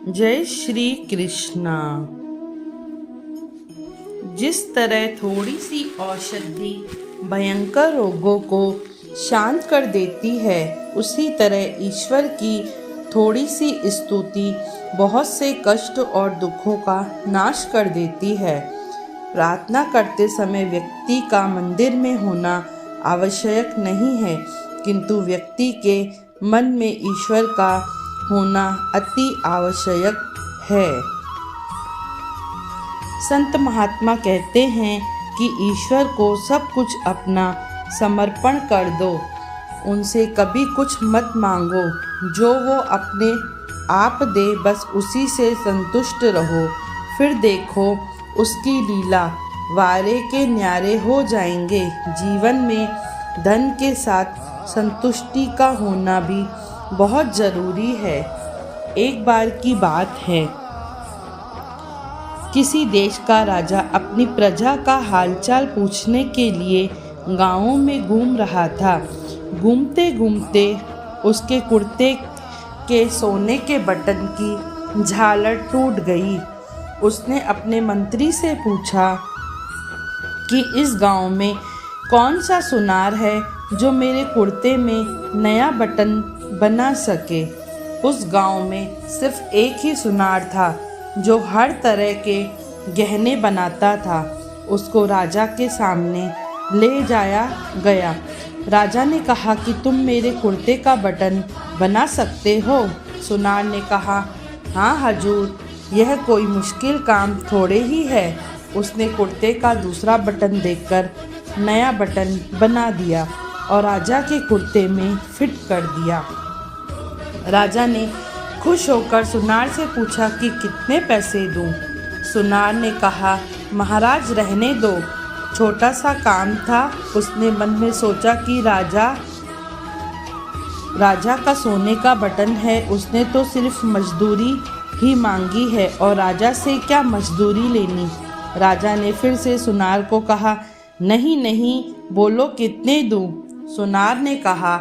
जय श्री कृष्णा। जिस तरह थोड़ी सी औषधि भयंकर रोगों को शांत कर देती है, उसी तरह ईश्वर की थोड़ी सी स्तुति बहुत से कष्ट और दुखों का नाश कर देती है। प्रार्थना करते समय व्यक्ति का मंदिर में होना आवश्यक नहीं है, किंतु व्यक्ति के मन में ईश्वर का होना अति आवश्यक है। संत महात्मा कहते हैं कि ईश्वर को सब कुछ अपना समर्पण कर दो, उनसे कभी कुछ मत मांगो, जो वो अपने आप दे बस उसी से संतुष्ट रहो। फिर देखो उसकी लीला वारे के न्यारे हो जाएंगे। जीवन में धन के साथ संतुष्टि का होना भी बहुत ज़रूरी है। एक बार की बात है, किसी देश का राजा अपनी प्रजा का हालचाल पूछने के लिए गाँवों में घूम रहा था। घूमते घूमते उसके कुर्ते के सोने के बटन की झालर टूट गई। उसने अपने मंत्री से पूछा कि इस गांव में कौन सा सुनार है जो मेरे कुर्ते में नया बटन बना सके। उस गांव में सिर्फ एक ही सुनार था जो हर तरह के गहने बनाता था। उसको राजा के सामने ले जाया गया। राजा ने कहा कि तुम मेरे कुर्ते का बटन बना सकते हो। सुनार ने कहा, हाँ हजूर, यह कोई मुश्किल काम थोड़े ही है। उसने कुर्ते का दूसरा बटन देखकर नया बटन बना दिया और राजा के कुर्ते में फिट कर दिया। राजा ने खुश होकर सुनार से पूछा कि कितने पैसे दूं। सुनार ने कहा, महाराज रहने दो, छोटा सा काम था। उसने मन में सोचा कि राजा का सोने का बटन है, उसने तो सिर्फ मजदूरी ही मांगी है और राजा से क्या मजदूरी लेनी। राजा ने फिर से सुनार को कहा, नहीं नहीं, बोलो कितने दूं। सुनार ने कहा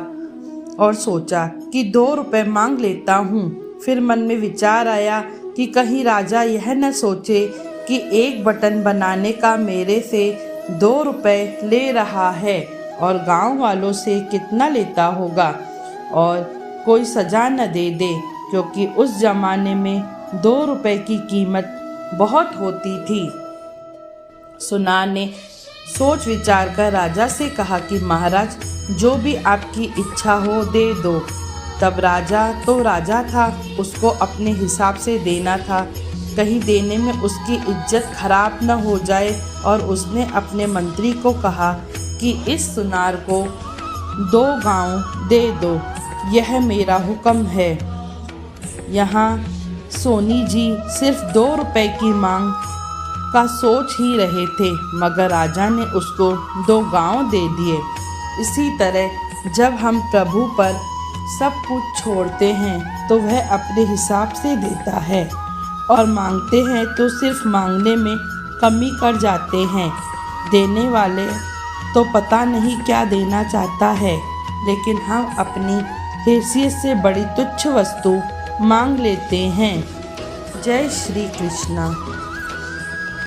और सोचा कि 2 रुपए मांग लेता हूँ। फिर मन में विचार आया कि कहीं राजा यह न सोचे कि एक बटन बनाने का मेरे से 2 रुपए ले रहा है और गांव वालों से कितना लेता होगा, और कोई सजा न दे दे, क्योंकि उस जमाने में 2 रुपए की कीमत बहुत होती थी। सुनार ने सोच विचार कर राजा से कहा कि महाराज, जो भी आपकी इच्छा हो दे दो। तब राजा था, उसको अपने हिसाब से देना था, कहीं देने में उसकी इज्जत खराब न हो जाए। और उसने अपने मंत्री को कहा कि इस सुनार को 2 गांव दे दो, यह मेरा हुक्म है। यहाँ सोनी जी सिर्फ 2 रुपए की मांग का सोच ही रहे थे, मगर राजा ने उसको 2 गांव दे दिए। इसी तरह जब हम प्रभु पर सब कुछ छोड़ते हैं तो वह अपने हिसाब से देता है, और मांगते हैं तो सिर्फ मांगने में कमी कर जाते हैं। देने वाले तो पता नहीं क्या देना चाहता है, लेकिन हम अपनी हैसियत से बड़ी तुच्छ वस्तु मांग लेते हैं। जय श्री कृष्णा।